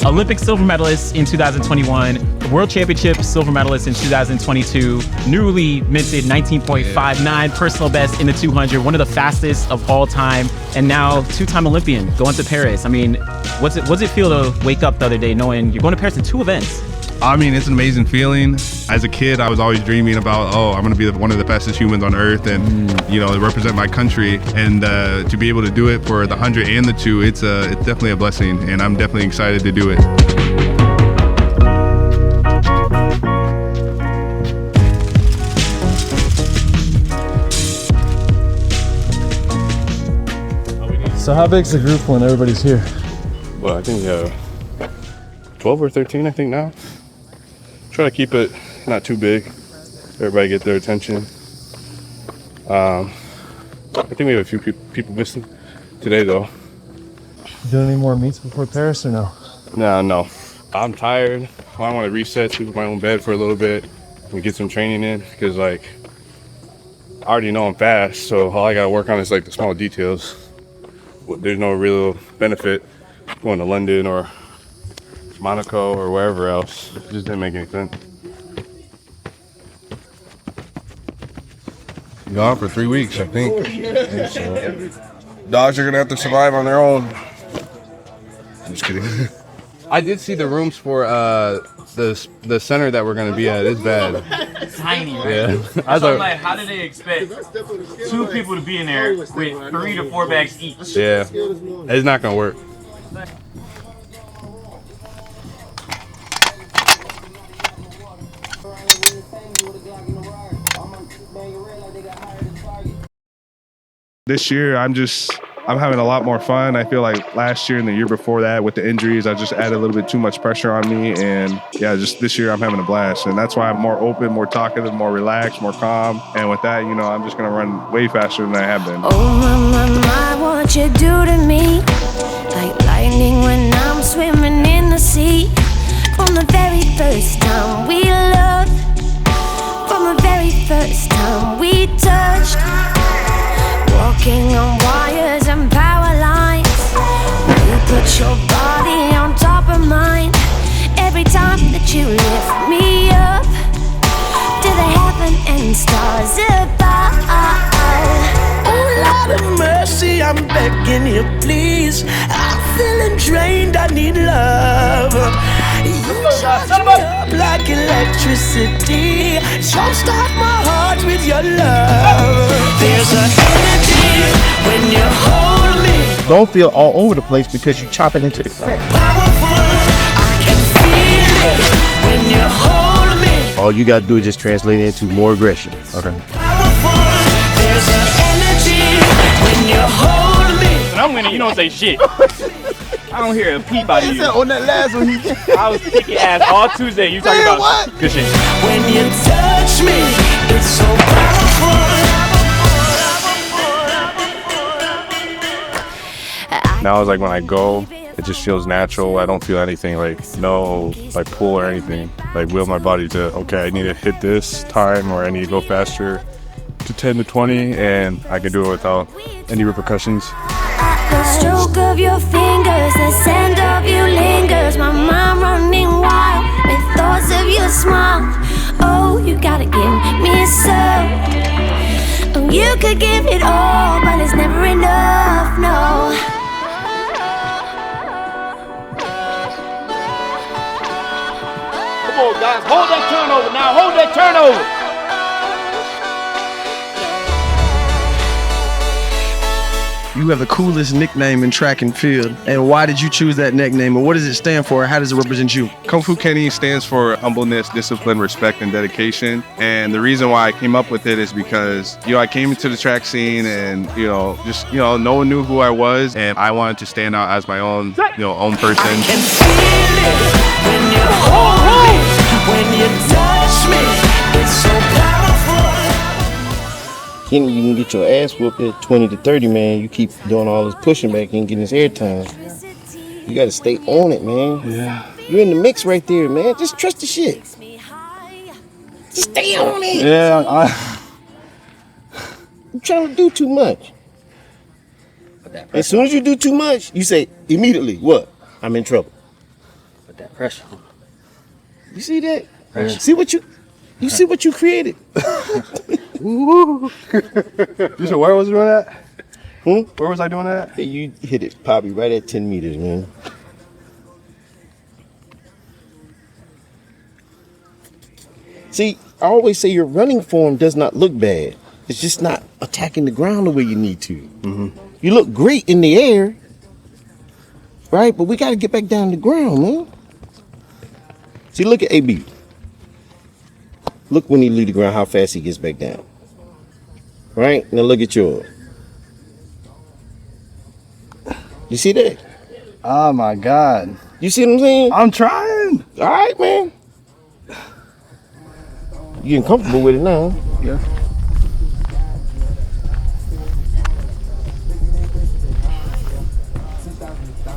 Olympic silver medalist in 2021, World Championship silver medalist in 2022, newly minted 19.59 personal best in the 200, one of the fastest of all time, and now two-time Olympian going to Paris. I mean, what's it feel to wake up the other day knowing you're going to Paris in 2 events? I mean, it's an amazing feeling. As a kid, I was always dreaming about, I'm going to be one of the fastest humans on earth and, represent my country. And to be able to do it for the 100 and the 2, it's definitely a blessing, and I'm definitely excited to do it. So how big's the group when everybody's here? Well, I think 12 or 13, I think now. Try to keep it not too big. Everybody get their attention. I think we have a few people missing today, though. Doing any more meets before Paris or no? No. I'm tired. I want to reset, sleep in my own bed for a little bit, and get some training in, because I already know I'm fast, so all I gotta work on is the small details. There's no real benefit going to London or Monaco or wherever else. It just didn't make any sense. Gone for 3 weeks, I think. Dogs are gonna have to survive on their own. I'm just kidding. I did see the rooms for the center that we're gonna be at. It's bad. Tiny, right? Yeah. So I'm like, how do they expect 2 people to be in there with 3 to 4 bags each? Yeah, it's not gonna work. This year, I'm having a lot more fun. I feel like last year and the year before that with the injuries, I just added a little bit too much pressure on me. And yeah, just this year I'm having a blast. And that's why I'm more open, more talkative, more relaxed, more calm. And with that, I'm just going to run way faster than I have been. Oh, my, what you do to me. Like lightning when I'm swimming in the sea. From the very first time we loved. From the very first time we touched. Walking on wires and power lines. You put your body on top of mine. Every time that you lift me up to the heaven and stars above. Oh Lord of mercy, I'm begging you please. I'm feeling drained, I need love. You charge me up like electricity. Jumpstart my heart with your love. There's an energy when you hold me. Don't feel all over the place because you chop it into the crack. Powerful, I can feel it when you hold me. All you gotta do is just translate it into more aggression. Okay. Powerful, there's an energy when you hold me. When I'm winning, you don't say shit. I don't hear a peep out of you. On that last one, I was kicking ass all Tuesday. You talking about what? Good shit. When you touch me, it's so powerful. Now it's when I go, it just feels natural. I don't feel anything no pull or anything. Will my body to, okay, I need to hit this time or I need to go faster to 10 to 20, and I can do it without any repercussions. The stroke of your fingers, the scent of you lingers. My mind running wild with thoughts of your smile. Oh, you gotta give me some. Oh, you could give it all, but it's never enough, no. Come on, guys. Hold that turnover now. Hold that turnover. You have the coolest nickname in track and field. And why did you choose that nickname? And what does it stand for? How does it represent you? Kung Fu Kenny stands for humbleness, discipline, respect, and dedication. And the reason why I came up with it is because, I came into the track scene and, no one knew who I was. And I wanted to stand out as my own, own person. I can feel it when you hold me, when you touch me. It's so powerful. Kenny, you can get your ass whooped at 20 to 30, man. You keep doing all this pushing back and getting this airtime. You gotta stay on it, man. Yeah. You're in the mix right there, man. Just trust the shit. Just stay on it. Yeah, You're trying to do too much. As soon as you do too much, you say immediately, what? I'm in trouble. that pressure. You see that? Pressure. You see what you created? You said where was I doing that? Where was I doing that? Hey, you hit it probably right at 10 meters, man. See, I always say your running form does not look bad. It's just not attacking the ground the way you need to. Mm-hmm. You look great in the air, right? But we got to get back down to the ground, man. See, look at AB. Look when he leave the ground, how fast he gets back down. Right? Now look at yours. You see that? Oh my God. You see what I'm saying? I'm trying. All right, man. You getting comfortable with it now? Yeah.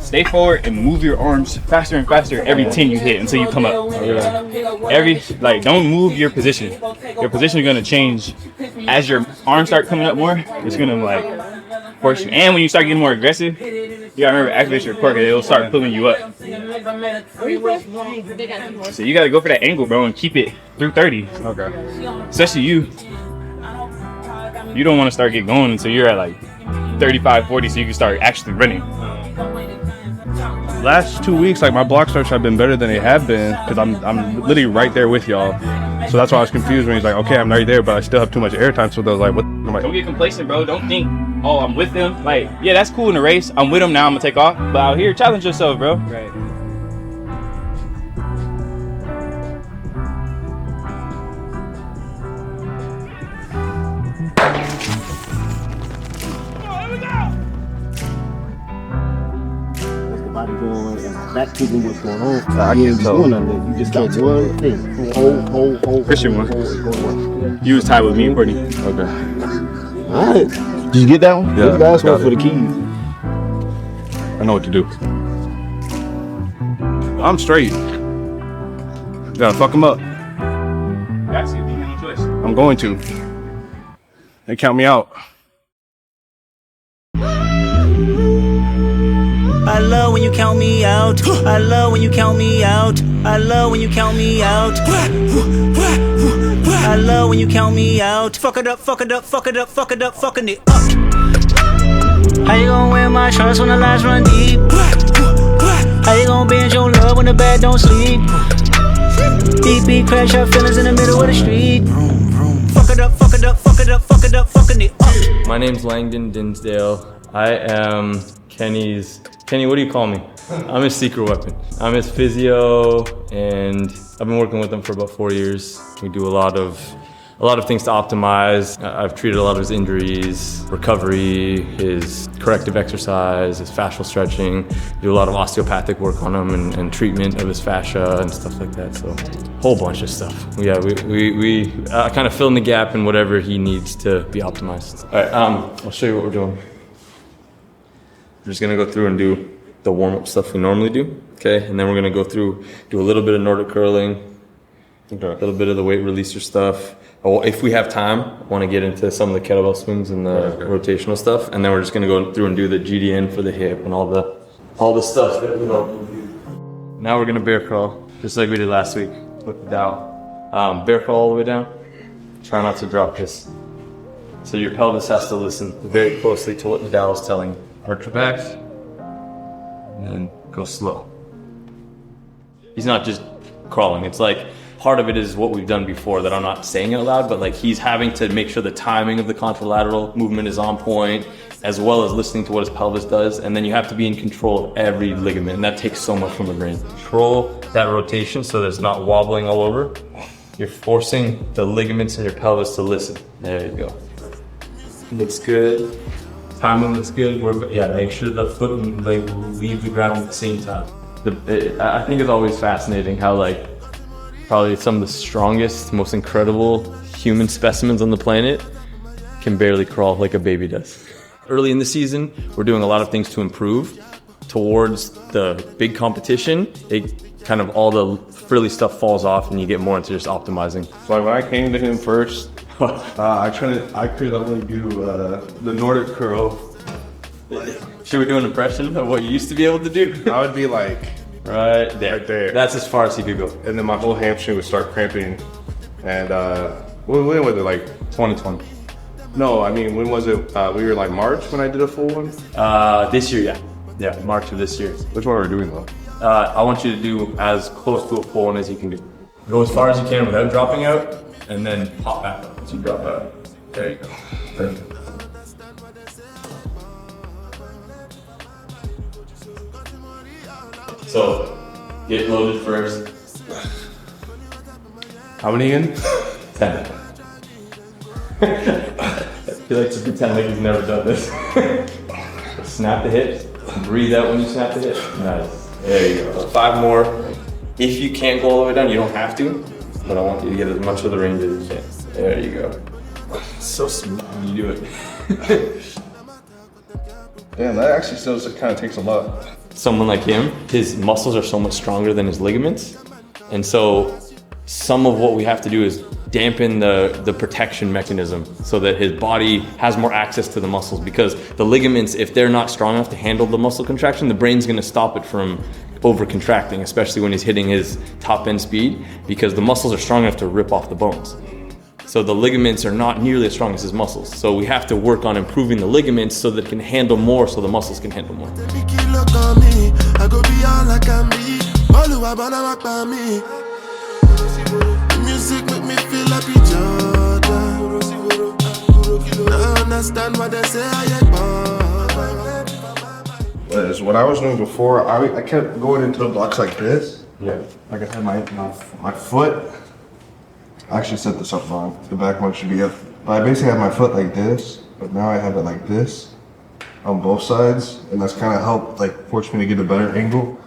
Stay forward and move your arms faster and faster every 10 you hit until you come up. Don't move your position. Your position is gonna change as your arms start coming up more. It's gonna force you. And when you start getting more aggressive, you gotta remember activate your core because it'll start pulling you up. So you gotta go for that angle, bro, and keep it through 30. Okay. Especially you. You don't want to start getting going until you're at like 35, 40, so you can start actually running. Last 2 weeks, like my block starts have been better than they have been because I'm literally right there with y'all. So that's why I was confused when he's like, okay, I'm right there, but I still have too much airtime. So I was like, what? I'm like, don't get complacent, bro. Don't think, oh, I'm with them. Like, yeah, that's cool in the race. I'm with them now. I'm gonna take off. But out here, challenge yourself, bro. Right. Back to what's going on. I can't tell. You just can't do anything. Hold. Christian one. You was tied with me and Courtney. Okay. All right. Did you get that one? Yeah. Last one for the keys. I know what to do. I'm straight. Gotta fuck him up. That's it. You have no choice. I'm going to. They count me out. I love when you count me out. I love when you count me out. I love when you count me out. I love when you count me out. Fuck it up, fucking it up. How you gonna win my trust when the lies run deep? How you gonna bend your love when the bed don't sleep? Deep crash your feelings in the middle of the street. Fuck it up, fucking it up. My name's Langdon Dinsdale. I am Kenny, what do you call me? I'm his secret weapon. I'm his physio, and I've been working with him for about 4 years. We do a lot of things to optimize. I've treated a lot of his injuries, recovery, his corrective exercise, his fascial stretching. Do a lot of osteopathic work on him and treatment of his fascia and stuff like that. So, a whole bunch of stuff. Yeah, we kind of fill in the gap in whatever he needs to be optimized. All right, I'll show you what we're doing. We're just gonna go through and do the warm-up stuff we normally do, okay? And then we're gonna go through, do a little bit of Nordic curling, a little bit of the weight releaser stuff. If we have time, I wanna get into some of the kettlebell swings and the rotational stuff. And then we're just gonna go through and do the GDN for the hip and all the stuff that we don't do. Now we're gonna bear crawl, just like we did last week with the dowel. Bear crawl all the way down. Try not to drop this. So your pelvis has to listen very closely to what the dowel is telling you. Arch your back, and then go slow. He's not just crawling. It's like part of it is what we've done before that I'm not saying out loud, but like he's having to make sure the timing of the contralateral movement is on point, as well as listening to what his pelvis does. And then you have to be in control of every ligament, and that takes so much from the brain. Control that rotation so that it's not wobbling all over. You're forcing the ligaments in your pelvis to listen. There you go. Looks good. Timing looks good. Make sure the foot and leg will leave the ground at the same time. I think it's always fascinating how like probably some of the strongest, most incredible human specimens on the planet can barely crawl like a baby does. Early in the season, we're doing a lot of things to improve. Towards the big competition, it kind of all the frilly stuff falls off and you get more into just optimizing. So like when I came to him first, I could only do the Nordic curl. Should we do an impression of what you used to be able to do? I would be like Right there. Right there. That's as far as he could go. And then my whole hamstring would start cramping. And when was it, like 2020? No, I mean, when was it? We were like March when I did a full one? This year, yeah. Yeah, March of this year. Which one are we doing though? I want you to do as close to a full one as you can do. Go as far as you can without dropping out, and then pop back up once you drop out. There you go. Perfect. So, get loaded first. How many in? 10. He likes to pretend like he's never done this. Snap the hips. Breathe out when you snap the hips. Nice. There you go. 5 more. If you can't go all the way down, you don't have to. But I want you to get as much of the range as you can. There you go. So smooth when you do it. Damn, that actually still kind of takes a lot. Someone like him, his muscles are so much stronger than his ligaments. And so some of what we have to do is dampen the protection mechanism so that his body has more access to the muscles, because the ligaments, if they're not strong enough to handle the muscle contraction, the brain's gonna stop it from over contracting, especially when he's hitting his top end speed, because the muscles are strong enough to rip off the bones. So the ligaments are not nearly as strong as his muscles. So we have to work on improving the ligaments so that it can handle more, so the muscles can handle more. Music make me feel like Jordan. I understand what they say. What I was doing before, I kept going into the blocks like this. Yeah. Like I had my foot. I actually set this up wrong. The back one should be up. But I basically had my foot like this, but now I have it like this on both sides, and that's kind of helped like force me to get a better angle.